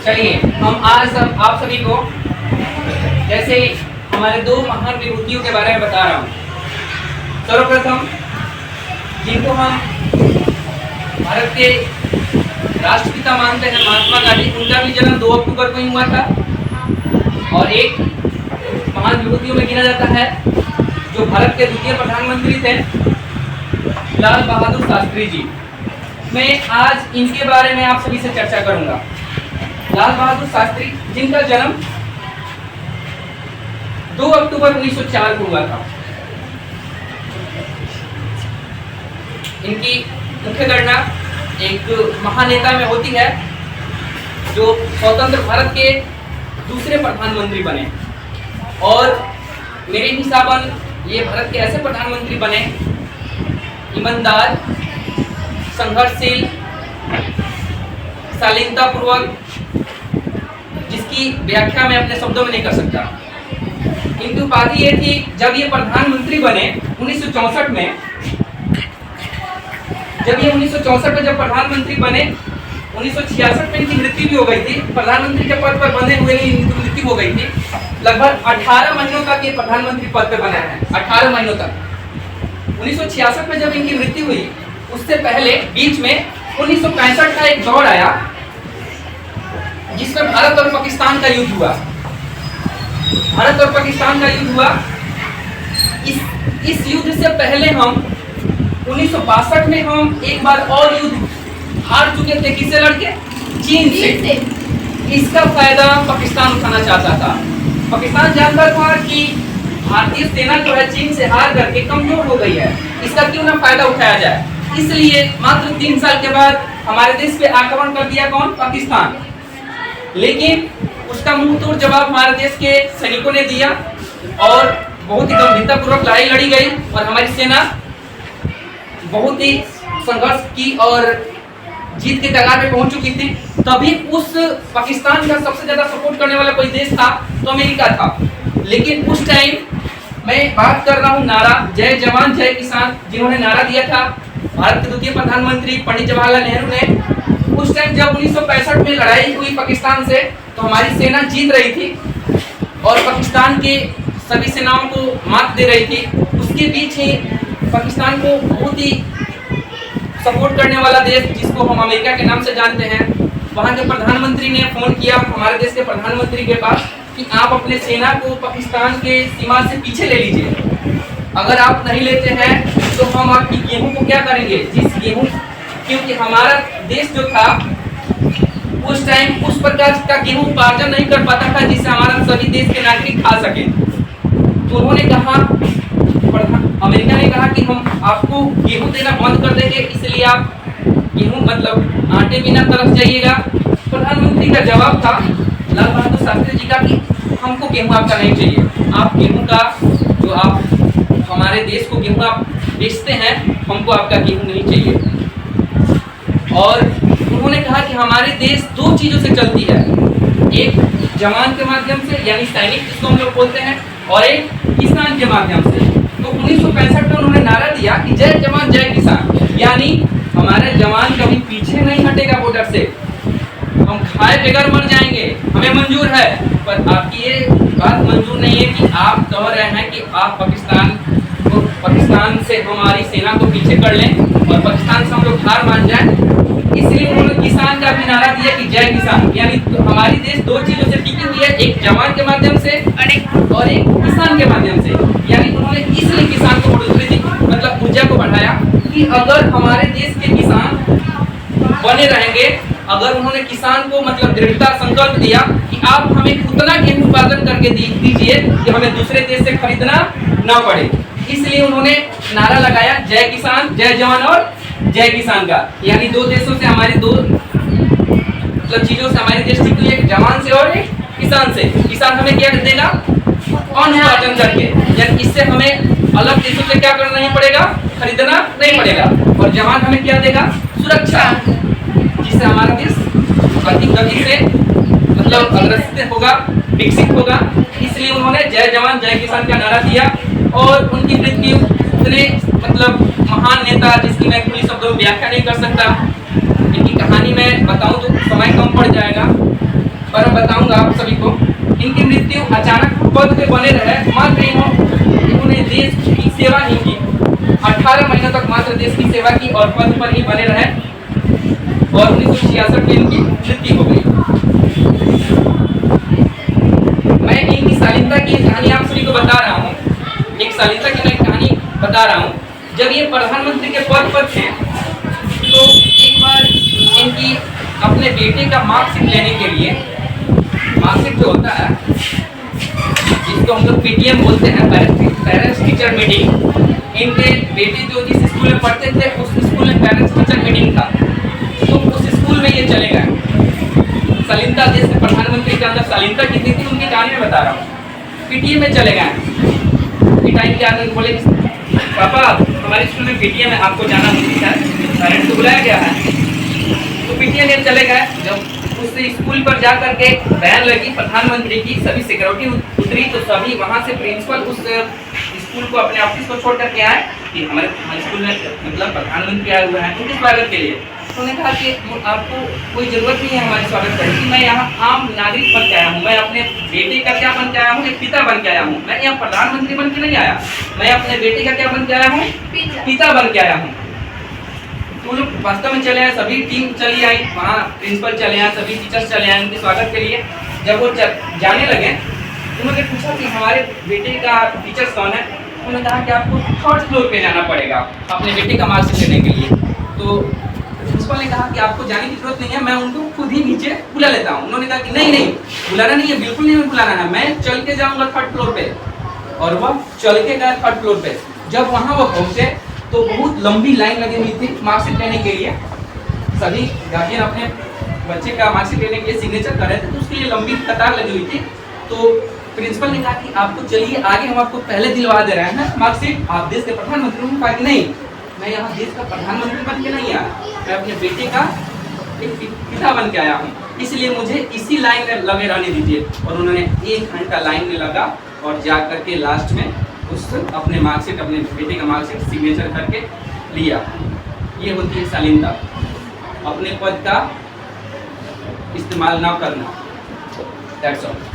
चलिए हम आज आप सभी को जैसे हमारे दो महान विभूतियों के बारे में बता रहा हूँ। सर्वप्रथम जिनको हम भारत के राष्ट्रपिता मानते हैं, महात्मा गांधी, उनका भी जन्म 2 अक्टूबर को ही हुआ था। और एक महान विभूतियों में गिना जाता है जो भारत के द्वितीय प्रधानमंत्री थे, लाल बहादुर शास्त्री जी। मैं आज इनके बारे में आप सभी से चर्चा करूंगा। लाल बहादुर शास्त्री जिनका जन्म 2 अक्टूबर 1904 को हुआ था। इनकी मुख्य गणना एक महानेता में होती है जो स्वतंत्र भारत के दूसरे प्रधानमंत्री बने। और मेरे हिसाबन ये भारत के ऐसे प्रधानमंत्री बने ईमानदार, संघर्षशील, शालीनतापूर्वक, जिसकी व्याख्या मैं अपने शब्दों में नहीं कर सकता। इनकी उपाधि ये थी, जब ये प्रधानमंत्री बने 1964 में, जब प्रधानमंत्री बने 1966 में इनकी मृत्यु भी हो गई थी। प्रधानमंत्री के पद पर बने हुए ही इनकी मृत्यु हो गई थी। लगभग 18 महीनों तक ये प्रधानमंत्री पद पर बने हैं, 18 महीनों तक। 1966 में जब इनकी मृत्यु हुई, उससे पहले बीच में 1965 का एक दौर आया जिसमें भारत और पाकिस्तान का युद्ध हुआ। भारत और पाकिस्तान का युद्ध हुआ। इस युद्ध से पहले हम 1962 में हम एक बार और युद्ध हार चुके थे। किससे लड़के? चीन से। इसका फायदा पाकिस्तान उठाना चाहता था। पाकिस्तान जानता था कि भारतीय सेना जो है चीन से हार करके कमजोर हो गई है, इसका क्यों ना फायदा उठाया जाए। इसलिए मात्र 3 साल के बाद हमारे देश पे आक्रमण कर दिया। कौन? पाकिस्तान। लेकिन उसका मुंह तोड़ जवाब हमारे देश के सैनिकों ने दिया और बहुत ही गंभीरतापूर्वक लड़ाई लड़ी गई और हमारी सेना बहुत ही संघर्ष की और जीत के कगार पे पहुंच चुकी थी। तभी उस पाकिस्तान का सबसे ज्यादा सपोर्ट करने वाला कोई देश था तो अमेरिका था। लेकिन उस टाइम मैं बात कर रहा हूँ नारा जय जवान जय किसान, जिन्होंने नारा दिया था भारत के द्वितीय प्रधानमंत्री पंडित जवाहरलाल नेहरू ने। उस टाइम जब 1965 में लड़ाई हुई पाकिस्तान से, तो हमारी सेना जीत रही थी और पाकिस्तान के सभी सेनाओं को मात दे रही थी। उसके बीच ही पाकिस्तान को बहुत ही सपोर्ट करने वाला देश, जिसको हम अमेरिका के नाम से जानते हैं, वहाँ के प्रधानमंत्री ने फोन किया हमारे देश के प्रधानमंत्री के पास कि आप अपने सेना को पाकिस्तान के सीमा से पीछे ले लीजिए। अगर आप नहीं लेते हैं तो हम आपकी गेहूं को क्या करेंगे, जिस गेहूं, क्योंकि हमारा देश जो था उस टाइम उस प्रकार का गेहूं उपार्जन नहीं कर पाता था जिससे हमारा सभी देश के नागरिक खा सके। तो उन्होंने कहा, अमेरिका ने कहा कि हम आपको गेहूं देना बंद कर देंगे, इसलिए आप गेहूं मतलब आटे बिना तरस जाइएगा। प्रधानमंत्री का जवाब था लाल बहादुर शास्त्री जी का कि हमको गेहूं आपका नहीं चाहिए। आप गेहूं का जो आप हमारे देश को गेहूं आप बेचते हैं, हमको आपका गेहूं नहीं चाहिए। और उन्होंने कहा कि हमारे देश 2 चीजों से चलती है, एक जवान के माध्यम से यानी सैनिक जिसको हम लोग बोलते हैं, और एक किसान के माध्यम से। तो 1965 में उन्होंने नारा दिया कि जय जवान जय किसान, यानी हमारे जवान कभी पीछे नहीं हटेगा बॉर्डर से, हम खाए बगैर मर जाएंगे, हमें मंजूर है। पर आपकी ये बात मंजूर नहीं है कि आप कह रहे हैं कि आप पाकिस्तान से हमारी सेना को पीछे कर लें और पाकिस्तान से हम लोग हार मान जाएं। इसलिए उन्होंने किसान का भी नारा दिया कि जय किसान, यानी तो हमारी देश 2 चीजों से टिकी हुई है, एक जवान के माध्यम से और एक किसान के माध्यम से। यानी उन्होंने इसलिए किसान को बढ़ोतरी दी, मतलब ऊर्जा को बढ़ाया कि अगर हमारे देश के किसान बने रहेंगे, अगर उन्होंने किसान को मतलब दृढ़ता संकल्प दिया कि आप हमें उतना गेहूं उत्पादन करके दीजिए कि हमें दूसरे देश से खरीदना ना पड़े, इसलिए उन्होंने नारा लगाया जय किसान जय जवान और जय किसान का। यानी 2 देशों से हमारी 2 मतलब चीजों से हमारी देश टिकी है, जवान से और एक किसान से। किसान हमें क्या देगा? अन्न उत्पादन करके, यानी इससे हमें अलग देशों से क्या करना नहीं पड़ेगा, खरीदना नहीं पड़ेगा। और जवान हमें क्या देगा? सुरक्षा, जिससे हमारा देश अधिक गति से मतलब अग्रसित होगा, विकसित होगा। इसलिए उन्होंने जय जवान जय किसान का नारा दिया और उनकी मृत्यु इतने मतलब महान नेता जिसकी मैं पूरी शब्दों में व्याख्या नहीं कर सकता। इनकी कहानी मैं बताऊं तो समय कम पड़ जाएगा। होगा आप सभी को। इनकी मृत्यु अचानक पद पे बने रहे, मात्र इन्होंने देश की सेवा नहीं की, 18 महीनों तक मात्र देश की सेवा की और पद पर ही बने रहे और 1966 में इनकी मृत्यु हो गई। मैं इनकी शालीनता की कहानी आप सभी को बता रहा हूँ, एक शालीनता की मैं कहानी बता रहा हूँ। जब ये प्रधानमंत्री के पद पर थे तो एक बार इनकी अपने बेटे का मार्कशीट लेने के लिए, मार्कशीट जो होता है जिसको हम लोग पीटीएम बोलते हैं, पेरेंट्स टीचर मीटिंग, इनके बेटे जो जिस स्कूल में पढ़ते थे उस स्कूल में पेरेंट्स टीचर मीटिंग था, तो उस स्कूल में ये चले गए। शालीनता, देश के प्रधानमंत्री के अंदर शालीनता कितनी थी उनकी कहानी में बता रहा हूँ। पीटीएम में चले गए, टाइम के आगे बोले पापा हमारे स्कूल में पीटीएम है, आपको जाना है, पेरेंट्स को बुलाया गया है। तो पीटीएम में चले गए। जब उस स्कूल पर जा करके बैन लगी प्रधानमंत्री की, सभी सिक्योरिटी उतरी तो सभी वहाँ से प्रिंसिपल उस स्कूल को, अपने ऑफिस को छोड़ करके आए कि हमारे स्कूल में मतलब प्रधानमंत्री आए हुए हैं उनके स्वागत के लिए। तो उन्होंने कहा कि आपको कोई ज़रूरत नहीं है हमारे स्वागत करने की, मैं यहाँ आम नागरिक बन के आया हूँ, मैं अपने बेटे का क्या बन के आया हूँ, एक पिता बन के आया हूँ। मैं यहाँ प्रधानमंत्री बन के नहीं आया, मैं अपने बेटे का क्या बन के आया हूँ, पिता बन के आया हूँ। तो लोग वास्तव में चले आए, सभी टीम चली आई, वहाँ प्रिंसिपल चले आए, सभी टीचर्स चले आए उनके स्वागत के लिए। जब वो जाने लगे उन्होंने पूछा कि हमारे बेटे का टीचर्स कौन है। उन्होंने कहा कि आपको 3rd फ्लोर पे जाना पड़ेगा अपने बेटे का मार्कशीट लेने के लिए। तो प्रिंसिपल ने कहा कि आपको जाने की जरूरत नहीं है, मैं उनको खुद ही नीचे बुला लेता हूँ। उन्होंने कहा कि नहीं बुलाना नहीं है, बिल्कुल नहीं बुलाना है, मैं चल के जाऊँगा 3rd फ्लोर पे। और वह चल के गए 3rd फ्लोर पे। जब वहाँ वो पहुँचे तो बहुत लंबी लाइन लगी हुई थी मार्कशीट लेने के लिए। सभी गार्जियन अपने बच्चे का मार्कशीट लेने के लिए सिग्नेचर कर रहे थे, तो उसके लिए लंबी कतार लगी हुई थी। तो प्रिंसिपल ने कहा कि आपको चलिए आगे, हम आपको पहले दिलवा दे रहे हैं मार्कशीट, आप देश के प्रधानमंत्री। उन्होंने कहा कि नहीं, मैं यहाँ देश का प्रधानमंत्री बन के नहीं आया, मैं अपने बेटे का एक पिता बन के आया हूँ, इसलिए मुझे इसी लाइन में लगे रहने दीजिए। और उन्होंने 1 घंटा लाइन में लगा और जा करके लास्ट में उस अपने मार्कशीट, अपने बेटे का मार्कशीट सिग्नेचर करके लिया। ये होती है शालीनता, अपने पद का इस्तेमाल ना करना। That's all.